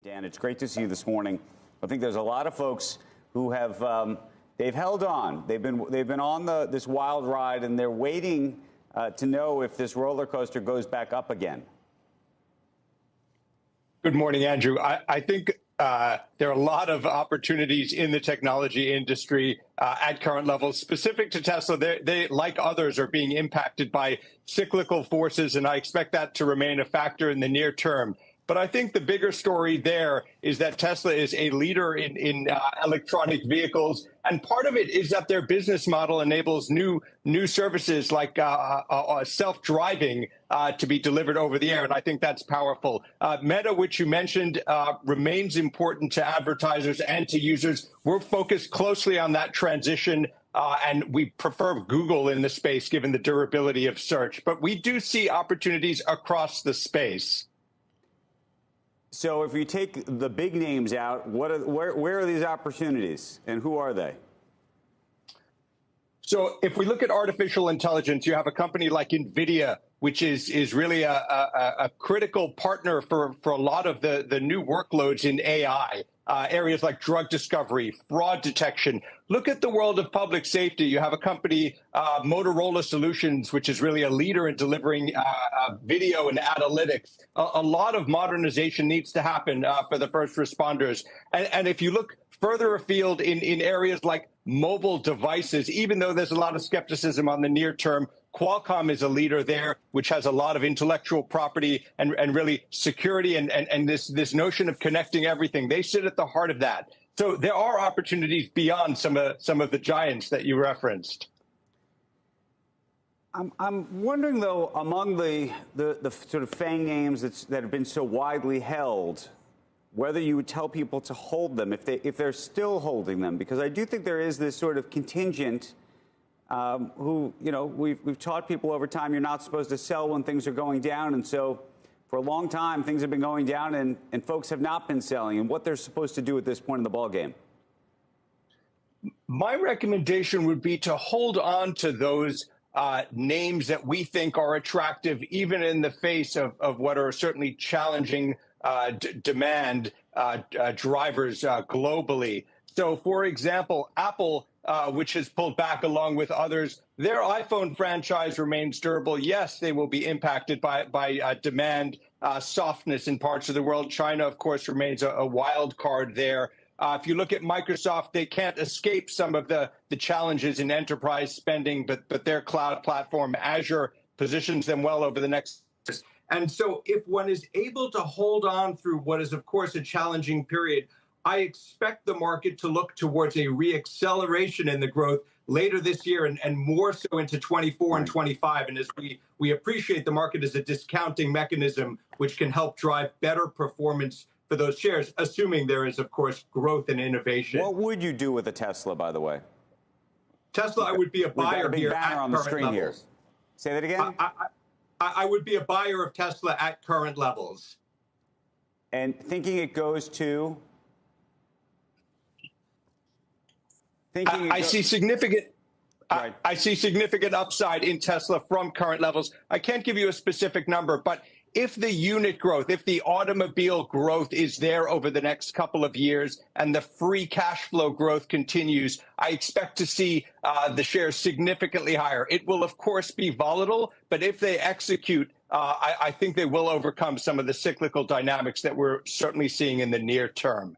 Dan, it's great to see you this morning. I think there's a lot of folks who have they've held on. They've been on this wild ride, and they're waiting to know if this roller coaster goes back up again. Good morning, Andrew. I think there are a lot of opportunities in the technology industry at current levels. Specific to Tesla, they, like others, are being impacted by cyclical forces, and I expect that to remain a factor in the near term. But I think the bigger story there is that Tesla is a leader in electronic vehicles, and part of it is that their business model enables new services like self-driving to be delivered over the air, and I think that's powerful. Meta, which you mentioned, remains important to advertisers and to users. We're focused closely on that transition, and we prefer Google in the space given the durability of search. But we do see opportunities across the space. So if you take the big names out, where are these opportunities and who are they? So if we look at artificial intelligence, you have a company like NVIDIA, which is really a critical partner for a lot of the new workloads in AI. Areas like drug discovery, fraud detection. Look at the world of public safety. You have a company, Motorola Solutions, which is really a leader in delivering video and analytics. A lot of modernization needs to happen for the first responders. And if you look further afield in areas like mobile devices, even though there's a lot of skepticism on the near term, Qualcomm is a leader there, which has a lot of intellectual property and really security and this notion of connecting everything. They sit at the heart of that. So there are opportunities beyond some of the giants that you referenced. I'm wondering, though, among the sort of FANG names that have been so widely held, whether you would tell people to hold them if they're still holding them, because I do think there is this sort of contingent who, you know, we've taught people over time you're not supposed to sell when things are going down. And so for a long time, things have been going down and folks have not been selling, and what they're supposed to do at this point in the ballgame. My recommendation would be to hold on to those names that we think are attractive, even in the face of what are certainly challenging demand drivers globally. So, for example, Apple, which has pulled back along with others, their iPhone franchise remains durable. Yes, they will be impacted by demand softness in parts of the world. China, of course, remains a wild card there. If you look at Microsoft, they can't escape some of the challenges in enterprise spending, but their cloud platform, Azure, positions them well over the next. And so if one is able to hold on through what is, of course, a challenging period, I expect the market to look towards a reacceleration in the growth later this year and more so into 24 and 25. And as we appreciate the market as a discounting mechanism, which can help drive better performance for those shares, assuming there is, of course, growth and innovation. What would you do with a Tesla, by the way? Tesla, I would be a buyer here at on the current screen levels. Here. Say that again? I would be a buyer of Tesla at current levels. And thinking it goes to? I see significant upside in Tesla from current levels. I can't give you a specific number, but if the unit growth, if the automobile growth is there over the next couple of years and the free cash flow growth continues, I expect to see the shares significantly higher. It will, of course, be volatile, but if they execute, I think they will overcome some of the cyclical dynamics that we're certainly seeing in the near term.